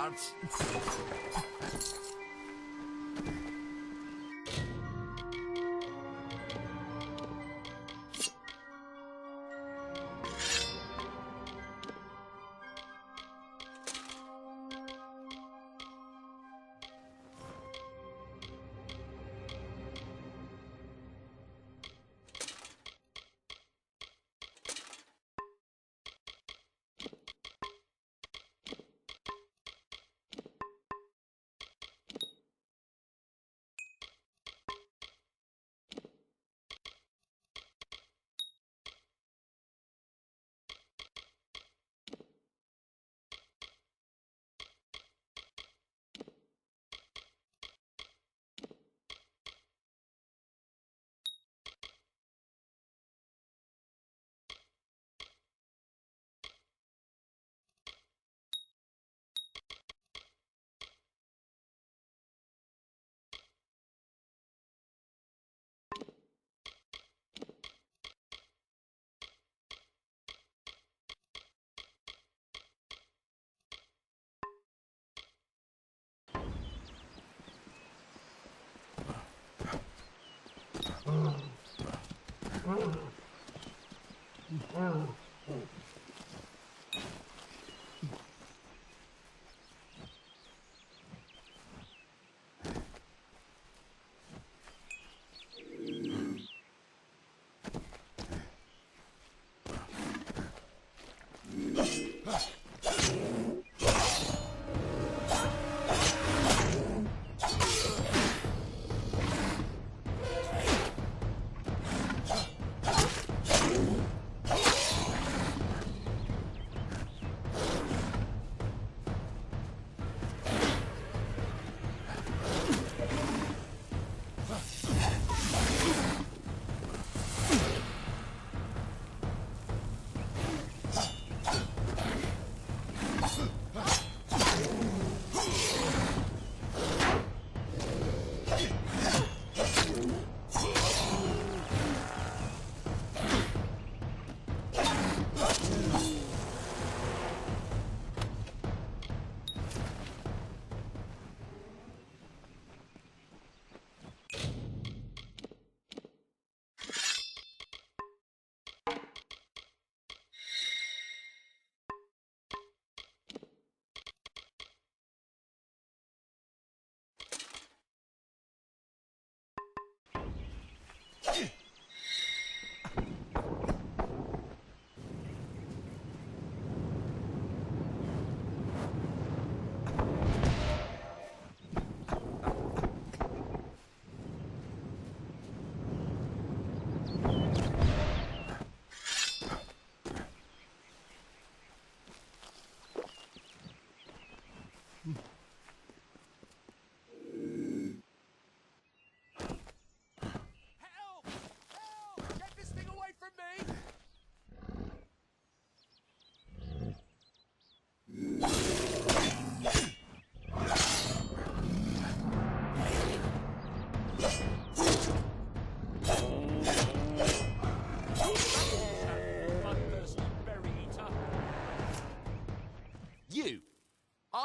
once.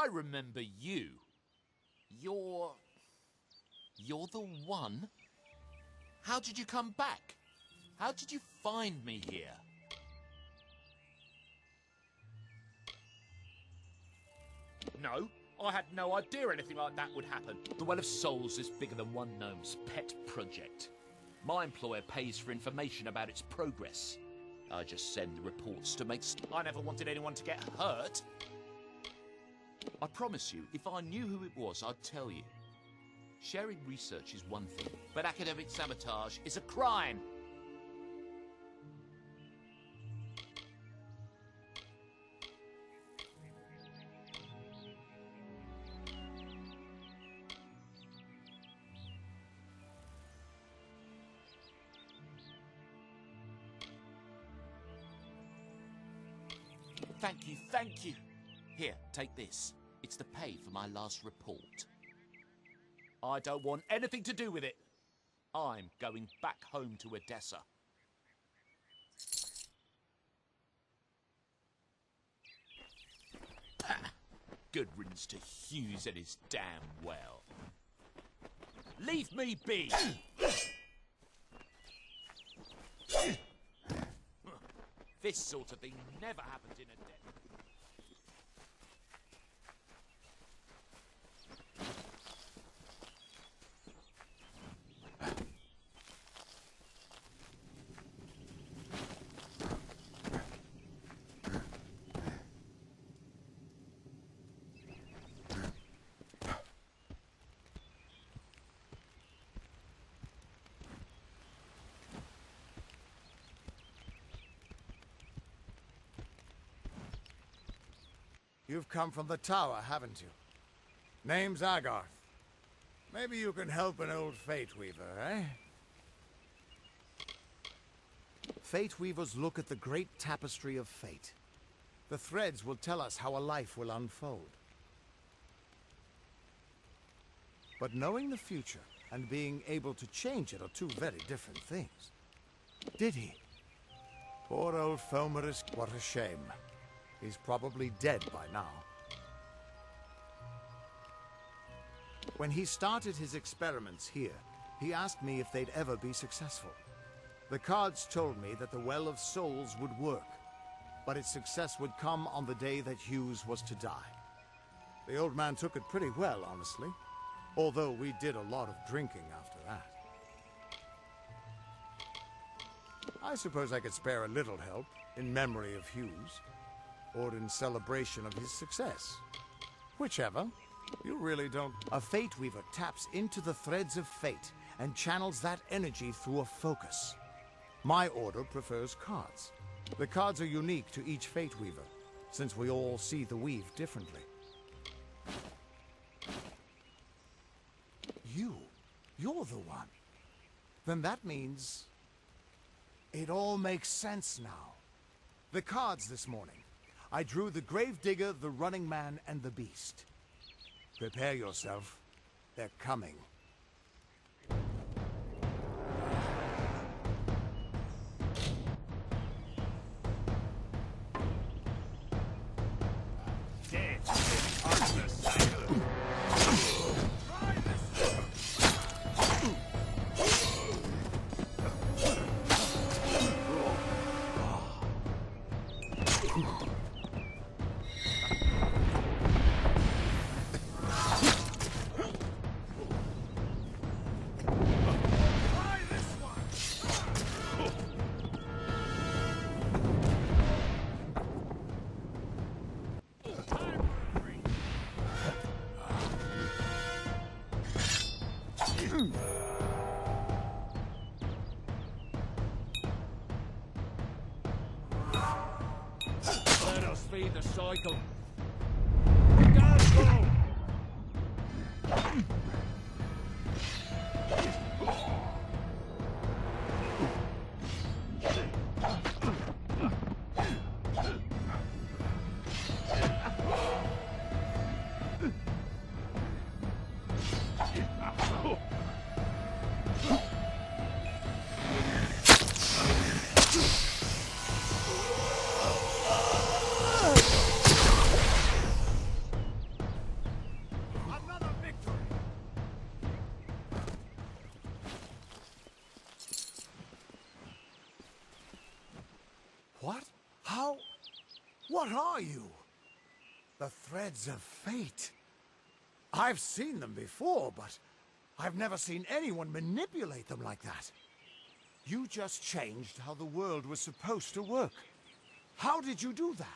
I remember you. You're the one? How did you come back? How did you find me here? No, I had no idea anything like that would happen. The Well of Souls is bigger than one gnome's pet project. My employer pays for information about its progress. I just send the reports to make... I never wanted anyone to get hurt. I promise you, if I knew who it was, I'd tell you. Sharing research is one thing, but academic sabotage is a crime. Thank you. Here, take this. It's the pay for my last report. I don't want anything to do with it. I'm going back home to Odessa. Good riddance to Hughes and his damn well. Leave me be! This sort of thing never happens in a den. You've come from the tower, haven't you? Name's Agarth. Maybe you can help an old Fate Weaver, eh? Fate Weavers look at the great tapestry of fate. The threads will tell us how a life will unfold. But knowing the future and being able to change it are two very different things. Did he? Poor old Fomerus, what a shame. He's probably dead by now. When he started his experiments here, he asked me if they'd ever be successful. The cards told me that the Well of Souls would work, but its success would come on the day that Hughes was to die. The old man took it pretty well, honestly, although we did a lot of drinking after that. I suppose I could spare a little help in memory of Hughes, or in celebration of his success. Whichever. You really don't... A Fate Weaver taps into the threads of fate and channels that energy through a focus. My order prefers cards. The cards are unique to each Fate Weaver, since we all see the weave differently. You're the one. Then that means... it all makes sense now. The cards this morning. I drew the Gravedigger, the Running Man, and the Beast. Prepare yourself. They're coming. Let us feed the cycle. What? How? What are you? The threads of fate. I've seen them before, but I've never seen anyone manipulate them like that. You just changed how the world was supposed to work. How did you do that?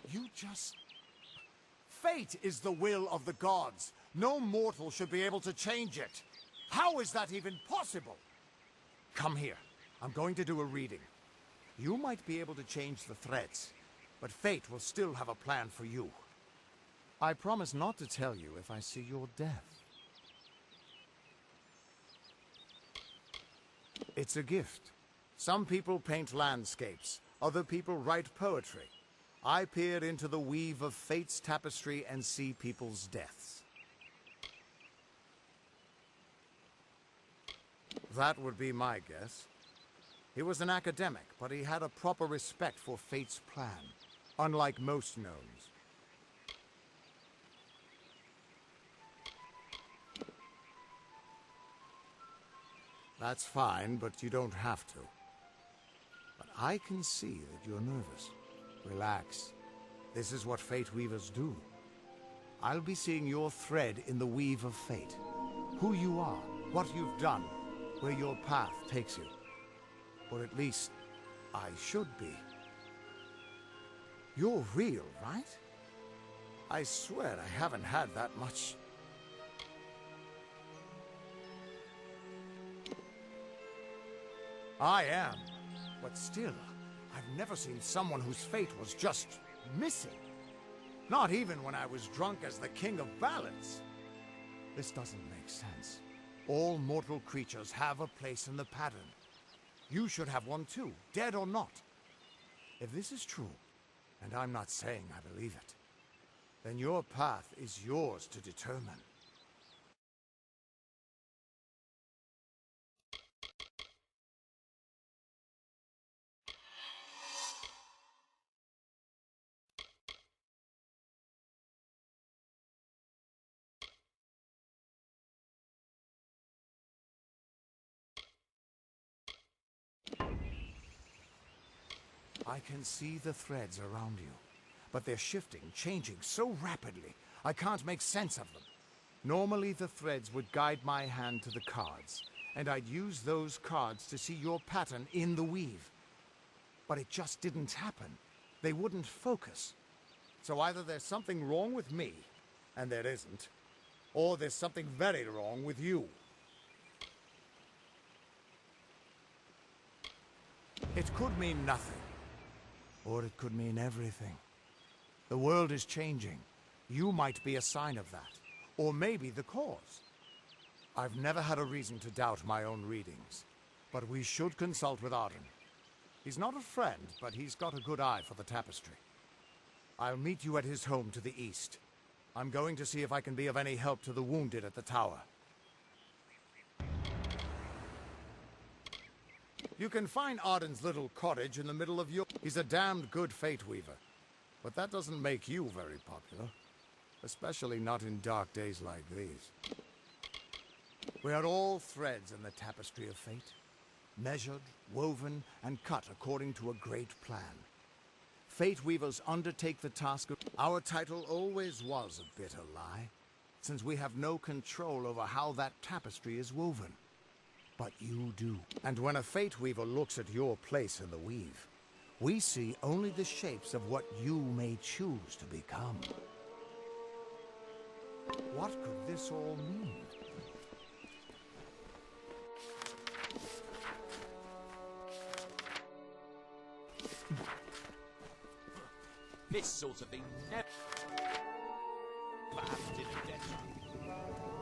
You just... Fate is the will of the gods. No mortal should be able to change it. How is that even possible? Come here. I'm going to do a reading. You might be able to change the threads, but fate will still have a plan for you. I promise not to tell you if I see your death. It's a gift. Some people paint landscapes. Other people write poetry. I peer into the weave of fate's tapestry and see people's deaths. That would be my guess. He was an academic, but he had a proper respect for fate's plan, unlike most gnomes. That's fine, but you don't have to. But I can see that you're nervous. Relax. This is what Fate Weavers do. I'll be seeing your thread in the weave of fate. Who you are, what you've done, where your path takes you. Or at least, I should be. You're real, right? I swear I haven't had that much. I am, but still, I've never seen someone whose fate was just missing. Not even when I was drunk as the King of Ballads. This doesn't make sense. All mortal creatures have a place in the pattern. You should have one too, dead or not. If this is true, and I'm not saying I believe it, then your path is yours to determine. I can see the threads around you, but they're shifting, changing so rapidly, I can't make sense of them. Normally the threads would guide my hand to the cards, and I'd use those cards to see your pattern in the weave. But it just didn't happen. They wouldn't focus. So either there's something wrong with me, and there isn't, or there's something very wrong with you. It could mean nothing. Or it could mean everything. The world is changing. You might be a sign of that. Or maybe the cause. I've never had a reason to doubt my own readings. But we should consult with Arden. He's not a friend, but he's got a good eye for the tapestry. I'll meet you at his home to the east. I'm going to see if I can be of any help to the wounded at the tower. You can find Arden's little cottage in the middle of your... He's a damned good fate weaver. But that doesn't make you very popular. Especially not in dark days like these. We are all threads in the tapestry of fate. Measured, woven, and cut according to a great plan. Fate weavers undertake the task of... Our title always was a bitter lie, since we have no control over how that tapestry is woven. But you do. And when a fate weaver looks at your place in the weave, we see only the shapes of what you may choose to become. What could this all mean? This sort of thing never happened in a decade.